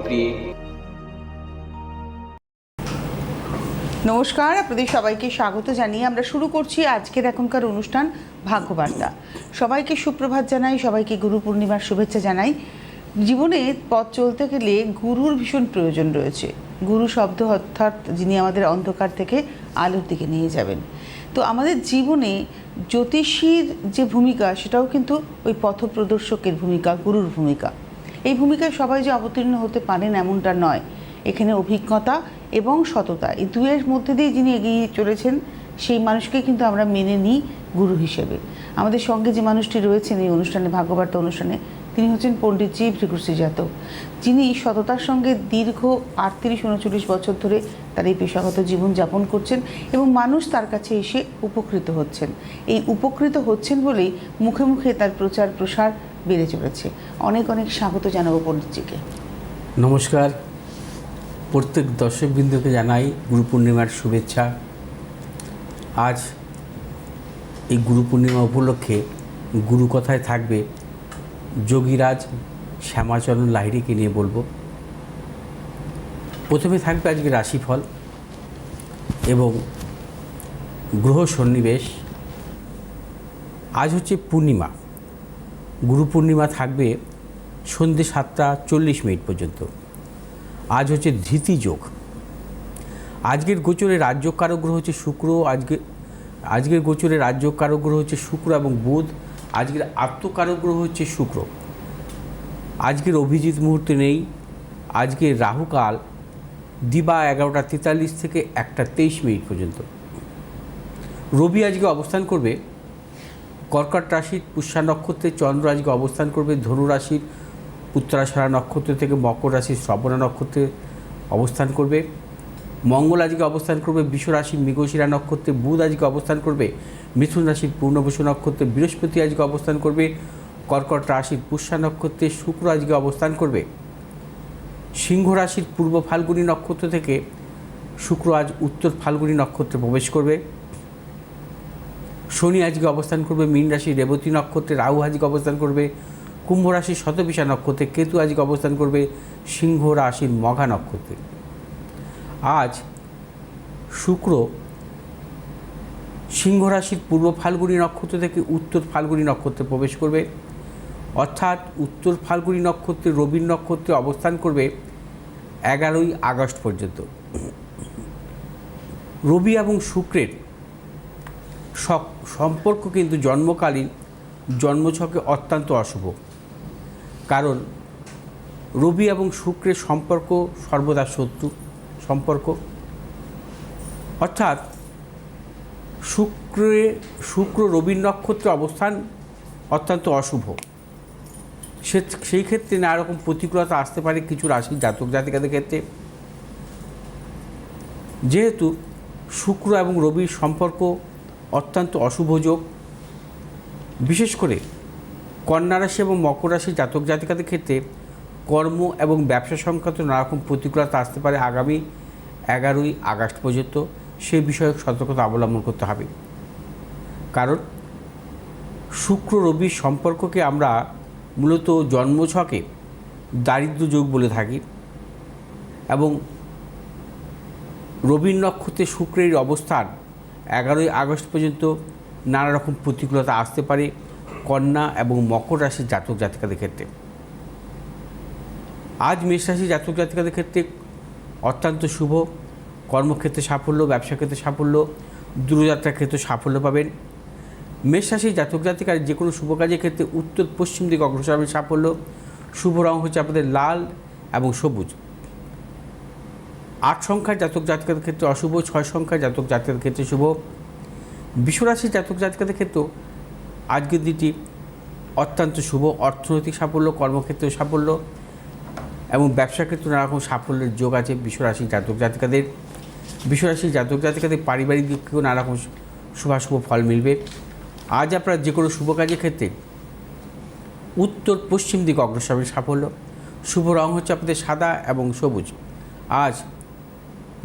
জয়ত্রী। নমস্কার, আপনাদের সবাইকে স্বাগত জানিয়ে আমরা শুরু করছি আজকের এখনকার অনুষ্ঠান ভাগ্যবার্তা। সবাইকে সুপ্রভাত জানাই, সবাইকে গুরু পূর্ণিমার শুভেচ্ছা জানাই। জীবনে পথ চলতে গেলে গুরুর ভীষণ প্রয়োজন রয়েছে। গুরু শব্দ অর্থাৎ যিনি আমাদের অন্ধকার থেকে আলোর দিকে নিয়ে যাবেন। তো আমাদের জীবনে জ্যোতিষীর যে ভূমিকা সেটাও কিন্তু ওই পথপ্রদর্শকের ভূমিকা, গুরুর ভূমিকা। এই ভূমিকায় সবাই যে অবতীর্ণ হতে পারেন এমনটা নয়। এখানে অভিজ্ঞতা এবং সততা, এই দুয়ের মধ্যে দিয়ে যিনি এগিয়ে চলেছেন সেই মানুষকে কিন্তু আমরা মেনে নিই গুরু হিসেবে। আমাদের সঙ্গে যে মানুষটি রয়েছেন এই অনুষ্ঠানে, ভাগ্যবার্তা অনুষ্ঠানে, তিনি হচ্ছেন পণ্ডিতজি ভৃগুশ্রী জাতক, যিনি সততার সঙ্গে দীর্ঘ 38-39 বছর ধরে তার এই পেশাগত জীবন যাপন করছেন এবং মানুষ তার কাছে এসে উপকৃত হচ্ছেন। এই উপকৃত হচ্ছেন বলেই মুখে মুখে তার প্রচার প্রসার বেড়ে চলেছে। অনেক অনেক স্বাগত জানাবো পণ্ডিতজিকে। নমস্কার, প্রত্যেক দর্শকবৃন্দকে জানাই গুরু পূর্ণিমার শুভেচ্ছা। আজ এই গুরু পূর্ণিমা উপলক্ষে গুরু কথায় থাকবে যোগীরাজ শ্যামাচরণ লাহিড়ীকে নিয়ে বলবো। প্রথমে থাকবে আজকে রাশিফল এবং গ্রহ সন্নিবেশ। আজ হচ্ছে পূর্ণিমা, গুরু পূর্ণিমা থাকবে সন্ধ্যে 7:40 পর্যন্ত। আজ হচ্ছে ধৃতি যোগ। আজকের গোচরে রাজযোগ কারক গ্রহ হচ্ছে শুক্র। আজকের গোচরে রাজযোগ কারক গ্রহ হচ্ছে শুক্র এবং বুধ। আজকের আত্মকারক গ্রহ হচ্ছে শুক্র। আজকের অভিজিৎ মুহূর্তে নেই। আজকের রাহুকাল দিবা 11:43 থেকে 1:23 পর্যন্ত। রবি আজকে অবস্থান করবে কর্কট রাশির পুষ্যা নক্ষত্রে। চন্দ্র আজকে অবস্থান করবে ধনু রাশির উত্তরাষাঢ়া নক্ষত্র থেকে মকর রাশির শ্রবণা নক্ষত্রে অবস্থান করবে। মঙ্গল আজকে অবস্থান করবে বৃষ রাশির মৃগশিরা নক্ষত্রে। বুধ আজকে অবস্থান করবে মিথুন রাশির পূর্ণবসু নক্ষত্রে। বৃহস্পতি আজকে অবস্থান করবে কর্কট রাশির পুষ্যা নক্ষত্রে। শুক্র আজকে অবস্থান করবে সিংহ রাশির পূর্ব ফাল্গুনী নক্ষত্র থেকে। শুক্র আজ উত্তর ফাল্গুনী নক্ষত্রে প্রবেশ করবে। শনি আজকে অবস্থান করবে মীন রাশির রেবতী নক্ষত্রে। রাহু আজকে অবস্থান করবে কুম্ভ রাশির শতবিশা নক্ষত্রে। কেতু আজকে অবস্থান করবে সিংহ রাশির মঘা নক্ষত্রে। আজ শুক্র সিংহ রাশির পূর্ব ফাল্গুনী নক্ষত্র থেকে উত্তর ফাল্গুনী নক্ষত্রে প্রবেশ করবে, অর্থাৎ উত্তর ফাল্গুনী নক্ষত্রে রবির নক্ষত্রে অবস্থান করবে 11 আগস্ট পর্যন্ত। রবি এবং শুক্রের সম্পর্ক কিন্তু জন্মকালীন জন্মছকে অত্যন্ত অশুভ। কারণ রবি এবং শুক্রের সম্পর্ক সর্বদা শত্রু সম্পর্ক, অর্থাৎ শুক্র রবির নক্ষত্রে অবস্থান অত্যন্ত অশুভ। সেই ক্ষেত্রে নানা রকম প্রতিকূলতা আসতে পারে কিছু রাশির জাতক জাতিকাদের ক্ষেত্রে। যেহেতু শুক্র এবং রবির সম্পর্ক অত্যন্ত অশুভ যোগ, বিশেষ করে কন্যা রাশি এবং মকর রাশির জাতক জাতিকাদের ক্ষেত্রে কর্ম এবং ব্যবসা সংক্রান্ত নানা রকম প্রতিকূলতা আসতে পারে আগামী 11 আগস্ট পর্যন্ত। সেই বিষয়ক সতর্কতা অবলম্বন করতে হবে। কারণ শুক্র রবির সম্পর্ককে আমরা মূলত জন্মছকে দারিদ্র্য যোগ বলে থাকি এবং রবির নক্ষত্রে শুক্রের অবস্থান 11 আগস্ট পর্যন্ত নানা রকম প্রতিকূলতা আসতে পারে কন্যা এবং মকর রাশির জাতক জাতিকাদের ক্ষেত্রে। আজ মেষ রাশির জাতক জাতিকাদের ক্ষেত্রে অত্যন্ত শুভ। কর্মক্ষেত্রে সাফল্য, ব্যবসা ক্ষেত্রে সাফল্য, দূরযাত্রার ক্ষেত্রে সাফল্য পাবেন। মেষ রাশির জাতক জাতিকার যে কোনো শুভ কাজের ক্ষেত্রে উত্তর পশ্চিম দিকে অগ্রসর হবেন সাফল্য। শুভ রং হচ্ছে আপনাদের লাল এবং সবুজ। 8 সংখ্যার জাতক জাতিকাদের ক্ষেত্রে অশুভ, 6 সংখ্যার জাতক জাতিকাদের ক্ষেত্রে শুভ। বৃষ রাশির জাতক জাতিকাদের ক্ষেত্রেও আজকের দিনটি অত্যন্ত শুভ। অর্থনৈতিক সাফল্য, কর্মক্ষেত্রে সাফল্য এবং ব্যবসা ক্ষেত্রে নানা রকম সাফল্যের যোগ আছে বৃষ রাশির জাতক জাতিকাদের। বৃষ রাশির জাতক জাতিকাদের পারিবারিক দিক থেকেও নানা রকম শুভাশুভ ফল মিলবে। আজ আপনারা যে কোনো শুভ কাজের ক্ষেত্রে উত্তর পশ্চিম দিকে অগ্রসর হবেন সাফল্য। শুভ রং হচ্ছে আপনাদের সাদা এবং সবুজ। আজ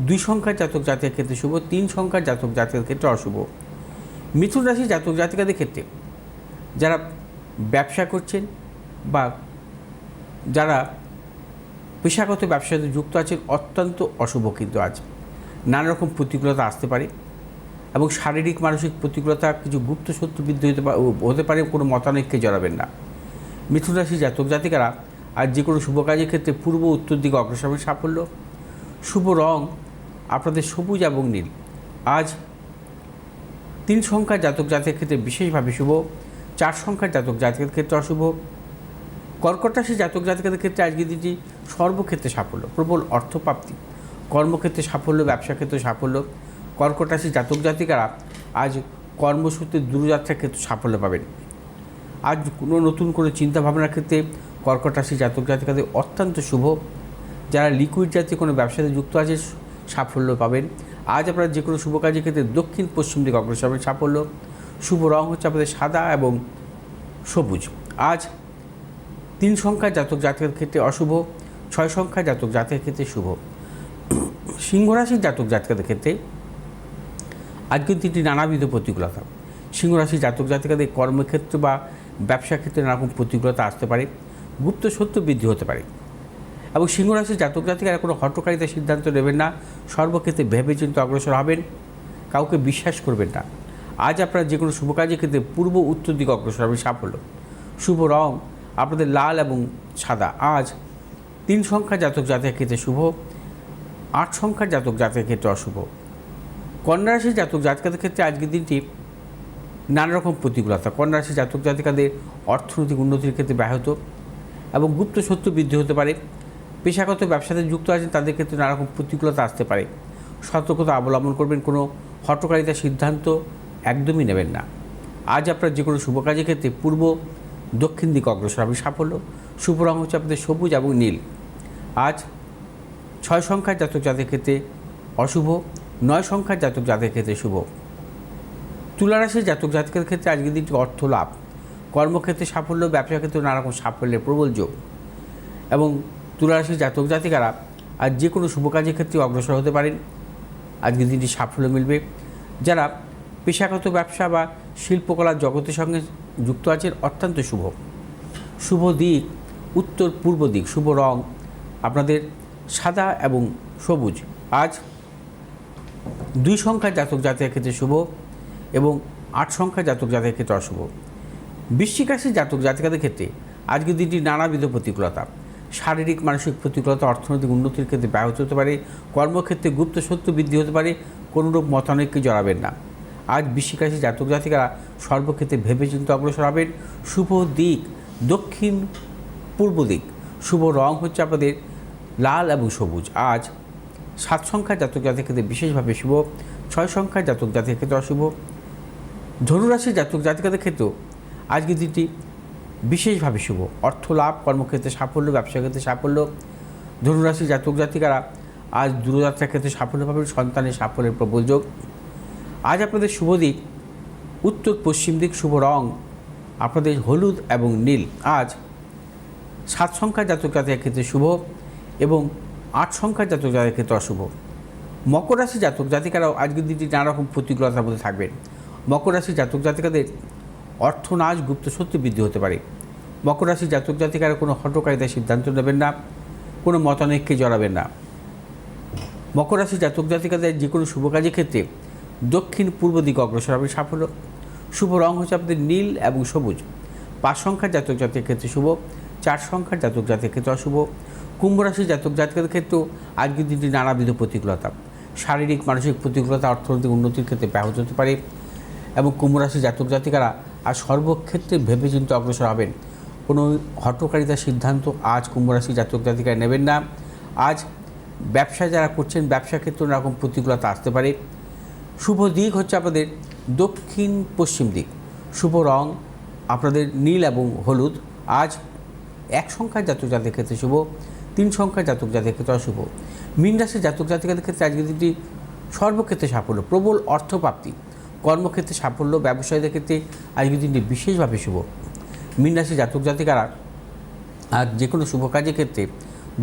2 সংখ্যার জাতক জাতিকার ক্ষেত্রে শুভ, 3 সংখ্যার জাতক জাতিকার ক্ষেত্রে অশুভ। মিথুন রাশির জাতক জাতিকাদের ক্ষেত্রে যারা ব্যবসা করছেন বা যারা পেশাগত ব্যবসার সাথে যুক্ত আছেন অত্যন্ত অশুভ কিন্তু আজ নানা রকম প্রতিকূলতা আসতে পারে এবং শারীরিক মানসিক প্রতিকূলতা, কিছু গুপ্ত শত্রু বৃদ্ধি হতে পারে। কোনো মতানৈক্যে জড়াবেন না। মিথুন রাশি জাতক জাতিকারা আজ যে কোনো শুভ কাজের ক্ষেত্রে পূর্ব উত্তর দিকে অগ্রসরের সাফল্য। শুভ রং আপনাদের সবুজ এবং নীল। আজ 3 সংখ্যার জাতক জাতকের ক্ষেত্রে বিশেষভাবে শুভ, 4 সংখ্যার জাতক জাতকের ক্ষেত্রে অশুভ। কর্কট রাশি জাতক জাতিকাদের ক্ষেত্রে আজকের দিনটি সর্বক্ষেত্রে সাফল্য, প্রবল অর্থপ্রাপ্তি, কর্মক্ষেত্রে সাফল্য, ব্যবসা ক্ষেত্রে সাফল্য। কর্কট রাশি জাতক জাতিকারা আজ কর্মসূত্রে দূরযাত্রার ক্ষেত্রে সাফল্য পাবেন। আজ কোনো নতুন কোনো চিন্তাভাবনার ক্ষেত্রে কর্কট রাশি জাতক জাতিকাদের অত্যন্ত শুভ। যারা লিকুইড জাতীয় কোনো ব্যবসাতে যুক্ত আছে সাফল্য পাবেন। আজ আপনারা যে কোনো শুভ কাজের ক্ষেত্রে দক্ষিণ পশ্চিম দিকে অগ্রসর হবেন সাফল্য। শুভ রং হচ্ছে আপনাদের সাদা এবং সবুজ। আজ 3 সংখ্যার জাতক জাতকের ক্ষেত্রে অশুভ, 6 সংখ্যার জাতক জাতকের ক্ষেত্রে শুভ। সিংহ রাশির জাতক জাতিকাদের ক্ষেত্রে আজকের দিনটি নানাবিধ প্রতিকূলতা। সিংহ রাশির জাতক জাতিকাদের কর্মক্ষেত্র বা ব্যবসা ক্ষেত্রে নানারকম প্রতিকূলতা আসতে পারে, গুপ্ত শত্রু বৃদ্ধি হতে পারে এবং সিংহ রাশির জাতক জাতিকারা কোনো হঠকারিতার সিদ্ধান্ত নেবেন না। সর্বক্ষেত্রে ভেবে চিন্তে অগ্রসর হবেন, কাউকে বিশ্বাস করবেন না। আজ আপনারা যে কোনো শুভ কাজের ক্ষেত্রে পূর্ব উত্তর দিকে অগ্রসর হবেন সাফল্য। শুভ রং আপনাদের লাল এবং সাদা। আজ 3 সংখ্যার জাতক জাতকের ক্ষেত্রে শুভ, 8 সংখ্যার জাতক জাতকের ক্ষেত্রে অশুভ। কন্যা রাশির জাতক জাতিকাদের ক্ষেত্রে আজকের দিনটি নানা রকম প্রতিকূলতা। কন্যা রাশির জাতক জাতিকাদের অর্থনৈতিক উন্নতির ক্ষেত্রে ব্যাহত এবং গুপ্ত শত্রু বৃদ্ধি হতে পারে। পেশাগত ব্যবসাতে যুক্ত আছেন তাদের ক্ষেত্রে নানা রকম প্রতিকূলতা আসতে পারে। সতর্কতা অবলম্বন করবেন, কোনো হঠকারিতার সিদ্ধান্ত একদমই নেবেন না। আজ আপনার যে কোনো শুভ কাজের ক্ষেত্রে পূর্ব দক্ষিণ দিকে অগ্রসর হবে সাফল্য। শুভ রং হচ্ছে আপনাদের সবুজ এবং নীল। আজ 6 সংখ্যার জাতক জাতকের ক্ষেত্রে অশুভ, 9 সংখ্যার জাতক জাতকের ক্ষেত্রে শুভ। তুলা রাশির জাতক জাতকের ক্ষেত্রে আজকের দিনটি অর্থ লাভ, কর্মক্ষেত্রে সাফল্য, ব্যবসা ক্ষেত্রে নানা রকম সাফল্যের প্রবল যোগ এবং তুলা রাশির জাতক জাতিকারা আজ যে কোনো শুভ কাজের ক্ষেত্রে অগ্রসর হতে পারেন। আজকের দিনটি সাফল্য মিলবে। যারা পেশাগত ব্যবসা বা শিল্পকলার জগতের সঙ্গে যুক্ত আছেন অত্যন্ত শুভ। শুভ দিক উত্তর পূর্ব দিক। শুভ রং আপনাদের সাদা এবং সবুজ। আজ 2 সংখ্যার জাতক জাতকের ক্ষেত্রে শুভ এবং 8 সংখ্যার জাতক জাতকের ক্ষেত্রে অশুভ। বৃশ্চিক রাশির জাতক জাতিকাদের ক্ষেত্রে আজকের দিনটি নানাবিধ প্রতিকূলতা, শারীরিক মানসিক প্রতিকূলতা, অর্থনৈতিক উন্নতির ক্ষেত্রে ব্যাহত হতে পারে। কর্মক্ষেত্রে গুপ্ত শত্রু বৃদ্ধি হতে পারে। কোনোরূপ মতানৈক্যে জড়াবেন না। আজ বৃশ্চিক রাশির জাতক জাতিকারা সর্বক্ষেত্রে ভেবেচিন্তে অগ্রসর হবেন। শুভ দিক দক্ষিণ পূর্ব দিক। শুভ রং হচ্ছে আপনাদের লাল এবং সবুজ। আজ 7 সংখ্যার জাতক জাতকের ক্ষেত্রে বিশেষভাবে শুভ, 6 সংখ্যার জাতক জাতকের ক্ষেত্রে অশুভ। ধনুরাশির জাতক জাতিকাদের ক্ষেত্রেও আজকের দিনটি বিশেষভাবে শুভ। অর্থ লাভ, কর্মক্ষেত্রে সাফল্য, ব্যবসা ক্ষেত্রে সাফল্য। ধনুরাশির জাতক জাতিকারা আজ দূরযাত্রার ক্ষেত্রে সাফল্য পাবেন, সন্তানের সাফল্যের প্রবল যোগ। আজ আপনাদের শুভ দিক উত্তর পশ্চিম দিক। শুভ রং আপনাদের হলুদ এবং নীল। আজ 7 সংখ্যার জাতক জাতকের ক্ষেত্রে শুভ এবং 8 সংখ্যার জাতক জাতকের ক্ষেত্রে অশুভ। মকর রাশি জাতক জাতিকারাও আজকের দিনটি নানা রকম প্রতিকূলতার মধ্যে থাকবেন। মকর রাশি জাতক জাতিকাদের অর্থনাশ, গুপ্ত শত্রু বৃদ্ধি হতে পারে। মকর রাশি জাতক জাতিকারা কোনো হঠকারিতার সিদ্ধান্ত নেবেন না, কোনো মতানৈক্যে জড়াবেন না। মকর রাশি জাতক জাতিকাদের যে কোনো শুভ কাজের ক্ষেত্রে দক্ষিণ পূর্ব দিকে অগ্রসর হবে সাফল্য। শুভ রং হচ্ছে আপনাদের নীল এবং সবুজ। 5 সংখ্যার জাতক জাতকের ক্ষেত্রে শুভ, 4 সংখ্যার জাতক জাতকের ক্ষেত্রে অশুভ। কুম্ভ রাশির জাতক জাতকের ক্ষেত্রেও আজকের দিনটি নানাবিধ প্রতিকূলতা, শারীরিক মানসিক প্রতিকূলতা, অর্থনৈতিক উন্নতির ক্ষেত্রে ব্যাহত হতে পারে এবং কুম্ভ রাশির জাতক জাতিকারা আজ সর্বক্ষেত্রে ভেবেচিন্তে অগ্রসর হবেন। কোনো হঠকারিতার সিদ্ধান্ত আজ কুম্ভ রাশির জাতক জাতিকারা নেবেন না। আজ ব্যবসা যারা করছেন ব্যবসা ক্ষেত্রে নানারকম প্রতিকূলতা আসতে পারে। শুভ দিক হচ্ছে আপনাদের দক্ষিণ পশ্চিম দিক। শুভ রং আপনাদের নীল এবং হলুদ। আজ 1 সংখ্যার জাতক জাতকের ক্ষেত্রে শুভ, 3 সংখ্যার জাতক জাতকের ক্ষেত্রে অশুভ। মীন রাশির জাতক জাতিকাদের ক্ষেত্রে আজকের দিনটি সর্বক্ষেত্রে সাফল্য, প্রবল অর্থপ্রাপ্তি, কর্মক্ষেত্রে সাফল্য, ব্যবসায়ীদের ক্ষেত্রে আজকের দিনটি বিশেষভাবে শুভ। মীন রাশির জাতক জাতিকারা আজ যে কোনো শুভ কাজের ক্ষেত্রে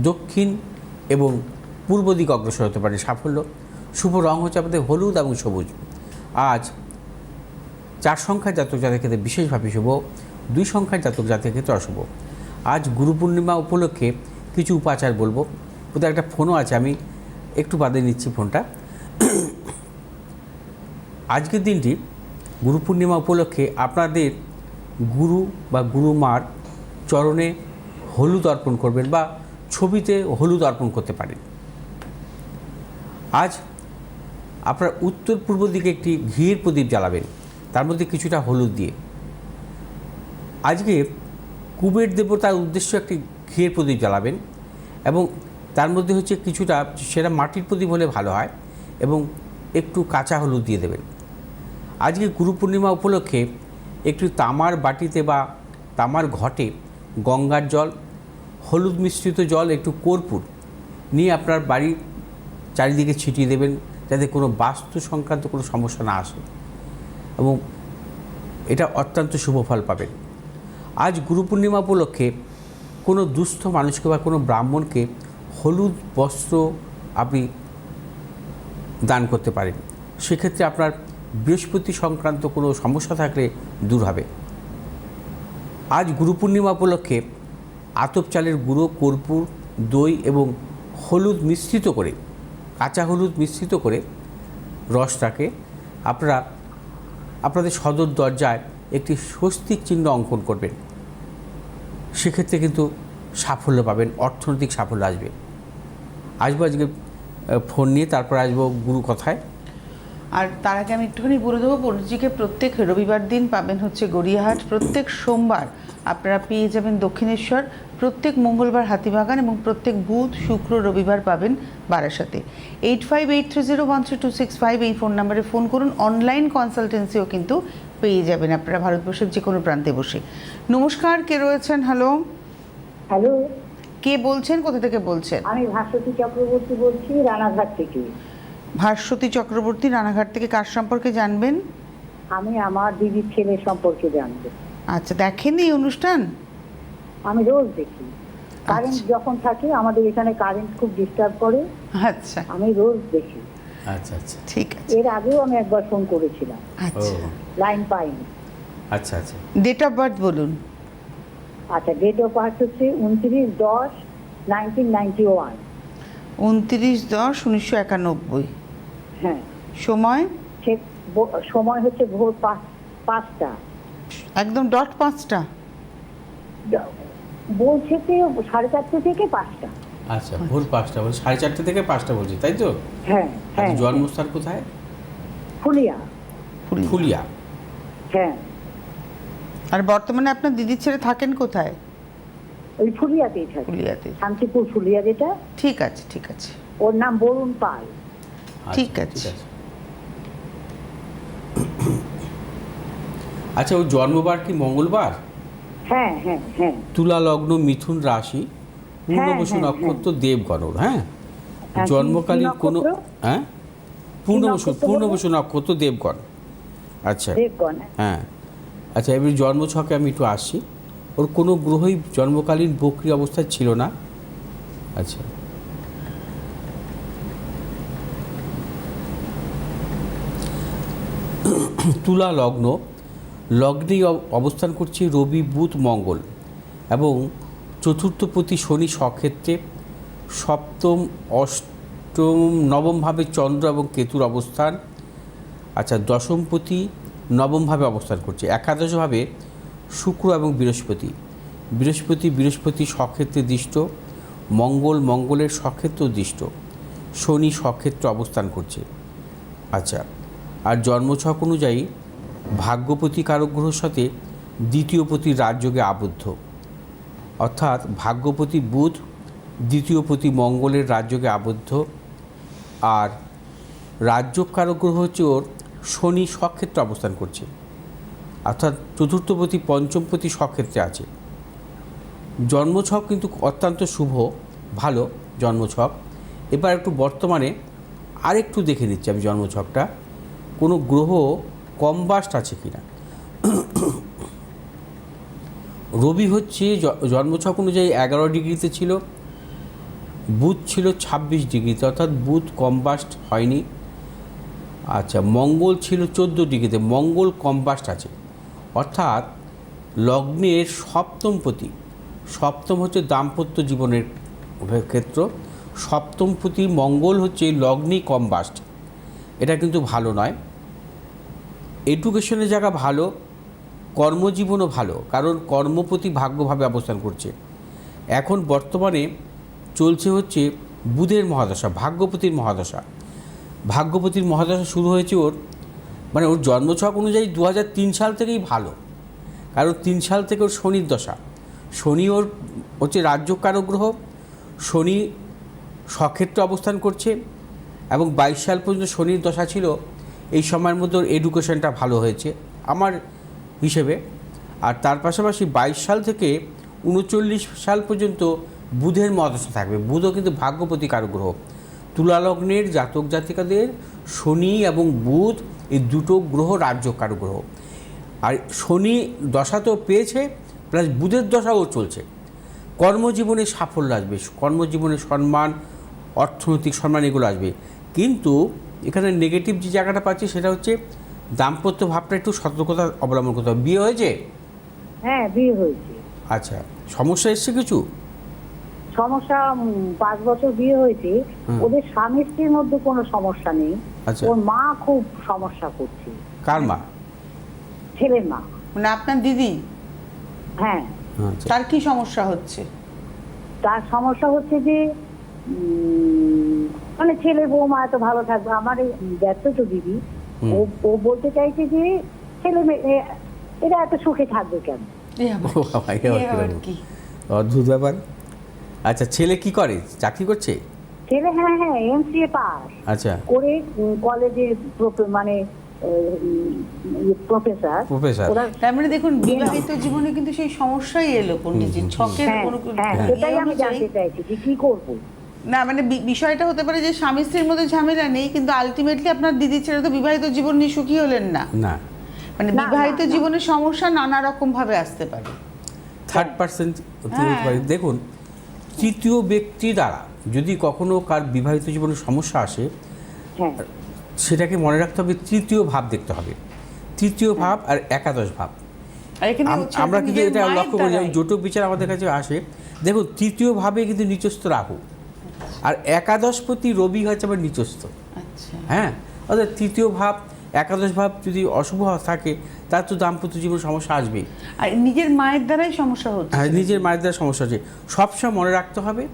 দক্ষিণ এবং পূর্ব দিকে অগ্রসর হতে পারে সাফল্য। শুভ রং হচ্ছে আপনাদের হলুদ এবং সবুজ। আজ 4 সংখ্যার জাতক জাতকের ক্ষেত্রে বিশেষভাবে শুভ, 2 সংখ্যার জাতক জাতকের ক্ষেত্রে অশুভ। আজ গুরু পূর্ণিমা উপলক্ষে কিছু উপাচার বলবো। কোথাও একটা ফোনও আছে, আমি একটু বাদে নিচ্ছি ফোনটা। আজকের দিনটি গুরু পূর্ণিমা উপলক্ষে আপনাদের গুরু বা গুরুমার চরণে হলুদ অর্পণ করবেন বা ছবিতে হলুদ অর্পণ করতে পারেন। আজ আপনার উত্তর পূর্ব দিকে একটি ঘিয়ের প্রদীপ জ্বালাবেন, তার মধ্যে কিছুটা হলুদ দিয়ে। আজকে কুবের দেবতার উদ্দেশ্য একটি ঘিয়ের প্রদীপ জ্বালাবেন এবং তার মধ্যে হচ্ছে কিছুটা, সেটা মাটির প্রদীপ হলে ভালো হয়, এবং একটু কাঁচা হলুদ দিয়ে দেবেন। আজকে গুরু পূর্ণিমা উপলক্ষে একটু তামার বাটিতে বা তামার ঘটে গঙ্গার জল, হলুদ মিশ্রিত জল, একটু কর্পূর নিয়ে আপনার বাড়ির চারিদিকে ছিটিয়ে দেবেন, যাতে কোনো বাস্তু সংক্রান্ত কোনো সমস্যা না আসে, এবং এটা অত্যন্ত শুভ ফল পাবেন। আজ গুরু পূর্ণিমা উপলক্ষে কোনো দুস্থ মানুষকে বা কোনো ব্রাহ্মণকে হলুদ বস্ত্র আপনি দান করতে পারেন। সেক্ষেত্রে আপনার বৃহস্পতি সংক্রান্ত কোনো সমস্যা থাকলে দূর হবে। আজ গুরু পূর্ণিমা উপলক্ষে আতপ চালের গুঁড়ো, কর্পূর, দই এবং হলুদ মিশ্রিত করে, কাঁচা হলুদ মিশ্রিত করে রসটাকে আপনারা আপনাদের সদর দরজায় একটি স্বস্তিক চিহ্ন অঙ্কন করবেন। সেক্ষেত্রে কিন্তু সাফল্য পাবেন, অর্থনৈতিক সাফল্য আসবে। আসবো আজকে ফোন নিয়ে, তারপর আসবো গুরু কথায়। আর তার আগে আমি একটুখানি বলে দেবো, পণ্ডিতজিকে প্রত্যেক রবিবার দিন পাবেন হচ্ছে গড়িয়াহাট, প্রত্যেক সোমবার আপনারা পেয়ে যাবেন দক্ষিণেশ্বর, প্রত্যেক মঙ্গলবার হাতিবাগান এবং প্রত্যেক বুধ, শুক্র, রবিবার পাবেন বারাসাতে। 8583013265 এই ফোন নাম্বারে ফোন করুন। অনলাইন কনসালটেন্সিও কিন্তু পেয়ে যাবেন আপনারা ভারতবর্ষের যে কোনো প্রান্তে বসে। নমস্কার, কে রয়েছেন? হ্যালো, হ্যালো, কে বলছেন, কোথা থেকে বলছেন? আমি ভাস্বতী চক্রবর্তী বলছি, রানাঘাট থেকে। ভাস্বতী চক্রবর্তী, রানাঘাট থেকে। কার সম্পর্কে জানবেন? আমি আমার দিদির ছেলে সম্পর্কে জানবো। আচ্ছা, দেখেননি এই অনুষ্ঠান? আমি রোজ দেখি। কারেন্ট আচ্ছা। যখন থাকে, আমাদের এখানে কারেন্ট খুব ডিস্টার্ব করে, আচ্ছা আমি রোজ দেখি। আচ্ছা আচ্ছা, ঠিক আছে। এর আগেও আমি একবার ফোন করেছিলাম, আচ্ছা, লাইন পাইনি। আচ্ছা আচ্ছা। ডেট অফ বার্থ বলুন। আচ্ছা, ডেট অফ বার্থ হচ্ছে 29/10/1991। 29/10/1991। হ্যাঁ। সময়? সময় হচ্ছে ভোর 5টা। একদম ডট 5টা? বলছে 4:30 থেকে 5টা। আচ্ছা, ভোর 5টা, বলছি 4:30 থেকে 5টা বলছি, তাই তো? হ্যাঁ হ্যাঁ। জন্মস্থান কোথায়? ফুলিয়া। ফুলিয়া। হ্যাঁ। আর বর্তমানে আপনার দিদির ছেলে থাকেন কোথায়? ওই ফুলিয়াতেই থাকে। ফুলিয়াতে। শান্তিপুর ফুলিয়া যেটা। ঠিক আছে, ঠিক আছে। ওর নাম বরুণ পাল। ঠিক আছে। আচ্ছা, ওর জন্মবার কি মঙ্গলবার? হ্যাঁ হ্যাঁ হ্যাঁ। তুলা লগ্ন, মিথুন রাশি, পূর্ণবসু হ্যাঁ, নক্ষত্র, দেবগণ ওর। হ্যাঁ, হ্যাঁ, জন্মকালীন কি কোনো, নক্ষত্র? হ্যাঁ, পূর্ণবসু নক্ষত্র, দেবগণ। আচ্ছা দেবগণ। হ্যাঁ। আচ্ছা, এবার জন্মছকে আমি একটু আসছি। ওর কোনো গ্রহই জন্মকালীন বক্রী অবস্থায় ছিল না। আচ্ছা, তুলা লগ্ন, লগ্নেই অবস্থান করছে রবি, বুধ, মঙ্গল, এবং চতুর্থপতি শনি স্বক্ষেত্রে, সপ্তম, অষ্টম, নবমভাবে চন্দ্র এবং কেতুর অবস্থান। আচ্ছা, দশমপতি নবমভাবে অবস্থান করছে। একাদশভাবে শুক্র এবং বৃহস্পতি স্বক্ষেত্রে দৃষ্ট, মঙ্গলের স্বক্ষেত্র দৃষ্ট, শনি স্বক্ষেত্রে অবস্থান করছে। আচ্ছা, আর জন্মছক অনুযায়ী ভাগ্যপতি কারক গ্রহের সাথে দ্বিতীয়পতি রাজযোগে আবদ্ধ, অর্থাৎ ভাগ্যপতি বুধ দ্বিতীয়পতি মঙ্গলের রাজযোগে আবদ্ধ, আর রাজযোগ কারক গ্রহ হচ্ছে ওর শনি স্বক্ষেত্রে অবস্থান করছে, অর্থাৎ চতুর্থপতি পঞ্চমপতি স্বক্ষেত্রে আছে। জন্মছক কিন্তু অত্যন্ত শুভ, ভালো জন্মছক। এবার একটু বর্তমানে আরেকটু দেখে নিচ্ছি আমি জন্মছকটা, কোনো গ্রহ কম্বাস্ট আছে কিনা। রবি হচ্ছে জন্মছক অনুযায়ী 11 ডিগ্রিতে ছিল, বুধ ছিল 26 ডিগ্রিতে, অর্থাৎ বুধ কম্বাস্ট হয়নি। আচ্ছা, মঙ্গল ছিল 14 ডিগ্রিতে, মঙ্গল কম্বাস্ট আছে, অর্থাৎ লগ্নের সপ্তমপতি, সপ্তম হচ্ছে দাম্পত্য জীবনের ক্ষেত্র। সপ্তমপতি মঙ্গল হচ্ছে লগ্নি কম্বাস্ট, এটা কিন্তু ভালো নয়। এডুকেশনের জায়গা ভালো, কর্মজীবনও ভালো, কারণ কর্মপতি ভাগ্যভাবে অবস্থান করছে। এখন বর্তমানে চলছে হচ্ছে বুধের মহাদশা, ভাগ্যপতির মহাদশা। ভাগ্যপতির মহাদশা শুরু হয়েছে ওর ওর জন্মছক অনুযায়ী 2003 সাল থেকেই ভালো, কারণ 3 সাল থেকে ওর শনির দশা। শনি ওর হচ্ছে রাজ্যকারক গ্রহ, শনি স্বক্ষেত্রে অবস্থান করছে এবং 22 সাল পর্যন্ত শনির দশা ছিল। এই সময়ের মধ্যে ওর এডুকেশনটা ভালো হয়েছে আমার হিসেবে। আর তার পাশাপাশি 22 সাল থেকে 39 সাল পর্যন্ত বুধের মহাদশা থাকবে। বুধও কিন্তু ভাগ্যপতি কারক গ্রহ। তুলা লগ্নের জাতক জাতিকাদের শনি এবং বুধ এই দুটো গ্রহ রাজ্যকারক গ্রহ। আর শনি দশা তো পেয়েছে, প্লাস বুধের দশাও চলছে। কর্মজীবনে সাফল্য আসবে, কর্মজীবনে সম্মান, অর্থনৈতিক সম্মান এগুলো আসবে। কিন্তু এখানে নেগেটিভ যে জায়গাটা পাচ্ছি সেটা হচ্ছে দাম্পত্য ভাবটা একটু সতর্কতা অবলম্বন করতে হবে। বিয়ে হয়েছে? হ্যাঁ, বিয়ে হয়েছে। আচ্ছা, সমস্যা এসছে কিছু? সমস্যা 5 বছর বিয়ে হয়েছে, ওদের স্বামী স্ত্রীর মধ্যে কোনো সমস্যা নেই। আচ্ছা। ওর মা খুব সমস্যা করছে। কার মা? ছেলের মা। মানে আপনার দিদি? হ্যাঁ। আচ্ছা। তার কি সমস্যা হচ্ছে? তার সমস্যা হচ্ছে যে মানে ছেলে বৌমা এত ভালো থাকবে, আমার ব্যর্থ তো দিদি। ও বলতে চাইছে যে ছেলে মেয়ে এরা এত সুখে থাকবে কেন? অদ্ভুত ব্যাপার। আচ্ছা, ছেলে কি করে, চাকরি করছে? ছেলে হ্যাঁ MCA পাস। আচ্ছা। করে কলেজে মানে প্রফেসর। তার মানে দেখুন, বিবাহিত জীবনে কিন্তু সেই সমস্যাই এলো পণ্ডিতজি। ছকের সেটাই আমি জানতে চাইছি যে কি করব। না মানে বিষয়টা হতে পারে যে স্বামী স্ত্রীর মধ্যে ঝামেলা নেই, কিন্তু আলটিমেটলি আপনার দিদির ছেলে তো বিবাহিত জীবন নিয়ে সুখী হলেন না। না, মানে বিবাহিত জীবনের সমস্যা নানা রকম ভাবে আসতে পারে। Third person. দেখুন, তৃতীয় ব্যক্তি দ্বারা যদি কখনো কার বিবাহিত জীবনে সমস্যা আসে, সেটাকে মনে রাখতে হবে তৃতীয় ভাব দেখতে হবে। তৃতীয় ভাব আর একাদশ ভাব। আমরা কিন্তু এটা লক্ষ্য করি, জটক বিচার আমাদের কাছে আসে। দেখুন, তৃতীয় ভাবে কিন্তু নিচস্থ রাহু, আর একাদশপতি রবি হচ্ছে আবার নিচস্থ। হ্যাঁ, অর্থাৎ তৃতীয় ভাব একাদশ ভাব যদি অশুভ থাকে, তার তো দাম্পত্য জীবন সমস্যা আসবেই। আর নিজের মায়ের দ্বারাই সমস্যা হচ্ছে। হ্যাঁ, নিজের মায়ের দ্বারা সমস্যা হচ্ছে। সবসময় মনে রাখতে হবে,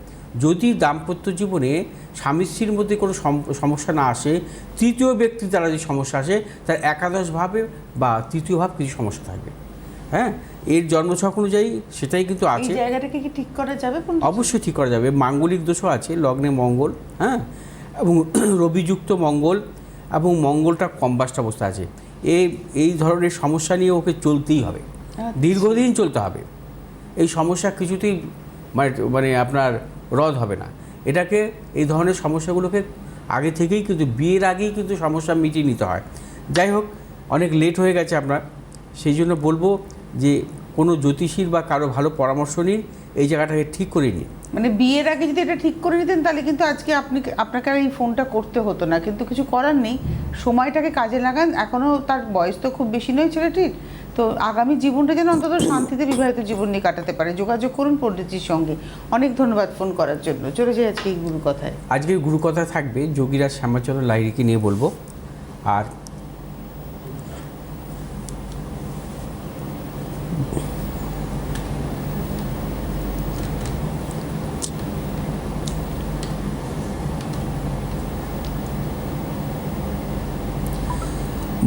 যদি দাম্পত্য জীবনে স্বামী স্ত্রীর মধ্যে কোনো সমস্যা না আসে, তৃতীয় ব্যক্তির দ্বারা যে সমস্যা আসে, তার একাদশ ভাবে বা তৃতীয় ভাব কিছু সমস্যা থাকবে। হ্যাঁ, এর জন্মছক অনুযায়ী সেটাই কিন্তু আছে। এই জায়গাটাকে কি ঠিক করা যাবে? অবশ্যই ঠিক করা যাবে। মাঙ্গলিক দোষও আছে, লগ্নে মঙ্গল, হ্যাঁ, এবং রবিযুক্ত মঙ্গল, এবং মঙ্গলটা কম্বাস্ট অবস্থা আছে। এই ধরনের সমস্যা নিয়ে ওকে চলতেই হবে, দীর্ঘদিন চলতে হবে। এই সমস্যা কিছুতেই মানে আপনার রদ হবে না। এটাকে এই ধরনের সমস্যাগুলোকে আগে থেকেই কিন্তু বিয়ের আগেই কিন্তু সমস্যা মিটিয়ে নিতে হয়। যাই হোক, অনেক লেট হয়ে গেছে আপনার, সেই জন্য বলবো যে কোনো জ্যোতিষীর বা কারো ভালো পরামর্শ নিন, এই জায়গাটাকে ঠিক করে নিন। মানে বিয়ের আগে যদি এটা ঠিক করে নিতেন, তাহলে কিন্তু আজকে আপনাকে আর এই ফোনটা করতে হতো না। কিন্তু কিছু করার নেই, সময়টাকে কাজে লাগান। এখনও তার বয়স তো খুব বেশি নয় ছেলেটির, তো আগামী জীবনটা যেন অন্তত শান্তিতে বিবাহিত জীবন নিয়ে কাটাতে পারে। যোগাযোগ করুন পণ্ডিতজির সঙ্গে। অনেক ধন্যবাদ ফোন করার জন্য। চলে যাই আজকে এই গুরু কথায়। আজকের গুরু কথা থাকবে যোগীরাজ শ্যামাচরণ লাহিড়ীকে নিয়ে বলবো। আর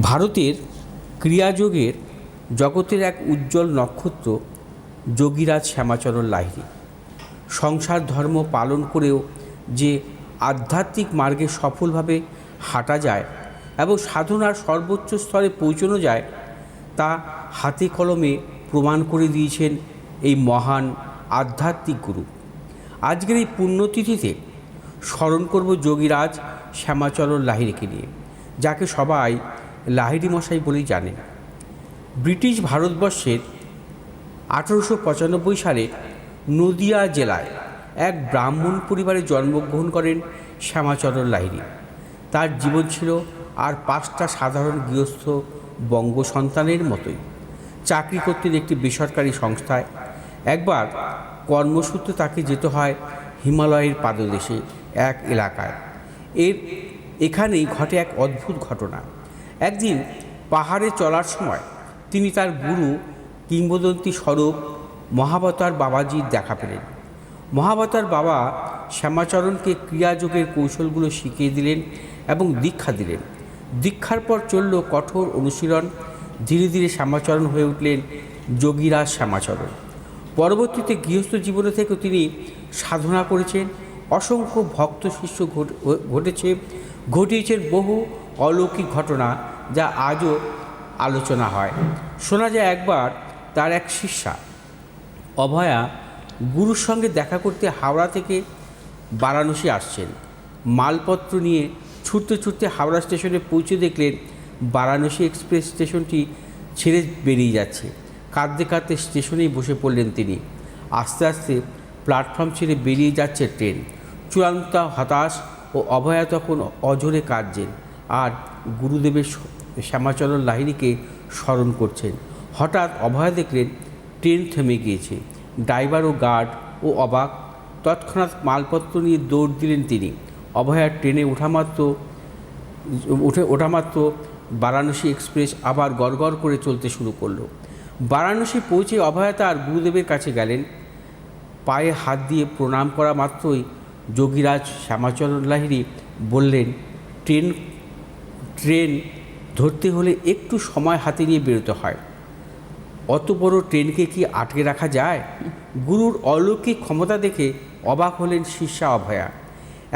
ভারতের ক্রিয়াযোগের জগতের এক উজ্জ্বল নক্ষত্র যোগীরাজ শ্যামাচরণ লাহিড়ী। সংসার ধর্ম পালন করেও যে আধ্যাত্মিক মার্গে সফলভাবে হাঁটা যায় এবং সাধনার সর্বোচ্চ স্তরে পৌঁছানো যায়, তা হাতে কলমে প্রমাণ করে দিয়েছেন এই মহান আধ্যাত্মিক গুরু। আজকের এই পুণ্যতিথিতে স্মরণ করব যোগীরাজ শ্যামাচরণ লাহিড়ীকে নিয়ে, যাকে সবাই লাহিড়ী মশাই বলেই জানেন। ব্রিটিশ ভারতবর্ষের 1895 সালে নদিয়া জেলায় এক ব্রাহ্মণ পরিবারে জন্মগ্রহণ করেন শ্যামাচরণ লাহিড়ী। তার জীবন ছিল আর 5টা সাধারণ গৃহস্থ বঙ্গ সন্তানের মতোই। চাকরি করতেন একটি বেসরকারি সংস্থায়। একবার কর্মসূত্রে তাকে যেতে হয় হিমালয়ের পাদদেশে এক এলাকায়। এখানেই ঘটে এক অদ্ভুত ঘটনা। একদিন পাহাড়ে চলার সময় তিনি তার গুরু কিংবদন্তি স্বরূপ মহাবতার বাবাজির দেখা পেলেন। মহাবতার বাবা শ্যামাচরণকে ক্রিয়াযোগের কৌশলগুলো শিখিয়ে দিলেন এবং দীক্ষা দিলেন। দীক্ষার পর চলল কঠোর অনুশীলন। ধীরে ধীরে শ্যামাচরণ হয়ে উঠলেন যোগীরাজ শ্যামাচরণ। পরবর্তীতে গৃহস্থ জীবনে থেকেও তিনি সাধনা করেছেন। অসংখ্য ভক্ত শিষ্য ঘটিয়েছেন বহু অলৌকিক ঘটনা, যা আজও আলোচনা হয়। শোনা যায় একবার তার এক শিষ্যা অভয়া গুরুর সঙ্গে দেখা করতে হাওড়া থেকে বারাণসী আসছেন। মালপত্র নিয়ে ছুটতে ছুটতে হাওড়া স্টেশনে পৌঁছে দেখলেন বারাণসী এক্সপ্রেস স্টেশনটি ছেড়ে বেরিয়ে যাচ্ছে। কাঁদতে কাঁদতে স্টেশনেই বসে পড়লেন তিনি। আস্তে আস্তে প্ল্যাটফর্ম ছেড়ে বেরিয়ে যাচ্ছে ট্রেন। চূড়ান্ত হতাশ ও অভয়া তখন অঝরে কাঁদছেন আর গুরুদেবের শ্যামাচরণ লাহিড়ীকে স্মরণ করছেন। হঠাৎ অভয়া দেখলেন ট্রেন থেমে গিয়েছে। ড্রাইভার ও গার্ড ও অবাক। তৎক্ষণাৎ মালপত্র নিয়ে দৌড় দিলেন তিনি। অভয়ার ট্রেনে ওঠামাত্র বারাণসী এক্সপ্রেস আবার গড়গড় করে চলতে শুরু করলো। বারাণসী পৌঁছে অভয়া তার গুরুদেবের কাছে গেলেন। পায়ে হাত দিয়ে প্রণাম করা মাত্রই যোগীরাজ শ্যামাচরণ লাহিড়ী বললেন, ট্রেন ধরতে হলে একটু সময় হাতে নিয়ে বেরোতে হয়। অত বড় ট্রেনকে কি আটকে রাখা যায়? গুরুর অলৌকিক ক্ষমতা দেখে অবাক হলেন শিষ্যা অভয়া।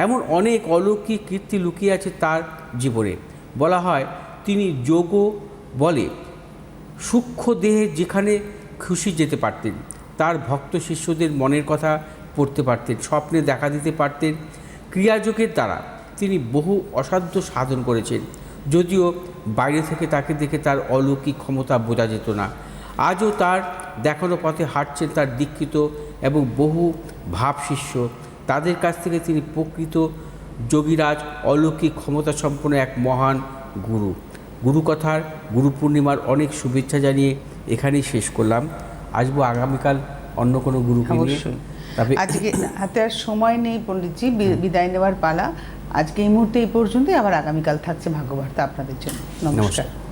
এমন অনেক অলৌকিক কীর্তি লুকিয়ে আছে তার জীবনে। বলা হয় তিনি যোগ বলে সূক্ষ্ম দেহে যেখানে খুশি যেতে পারতেন। তার ভক্ত শিষ্যদের মনের কথা পড়তে পারতেন, স্বপ্নে দেখা দিতে পারতেন। ক্রিয়াযোগের দ্বারা তিনি বহু অসাধ্য সাধন করেছেন, যদিও বাইরে থেকে তাকে দেখে তার অলৌকিক ক্ষমতা বোঝা যেত না। আজও তার দেখানো পথে হাঁটছেন তার দীক্ষিত এবং বহু ভাব শিষ্য। তাদের কাছ থেকে তিনি প্রকৃত যোগীরাজ, অলৌকিক ক্ষমতা সম্পন্ন এক মহান গুরু। গুরুকথার গুরু পূর্ণিমার অনেক শুভেচ্ছা জানিয়ে এখানেই শেষ করলাম। আসবো আগামীকাল অন্য কোনো গুরুকে নিয়ে। তবে আজকে হাতে আর সময় নেই পণ্ডিতজি, বিদায় নেওয়ার পালা। আজকে এই মুহূর্তে এই পর্যন্তই। আবার আগামীকাল থাকছে ভাগ্যবার্তা আপনাদের জন্য। নমস্কার।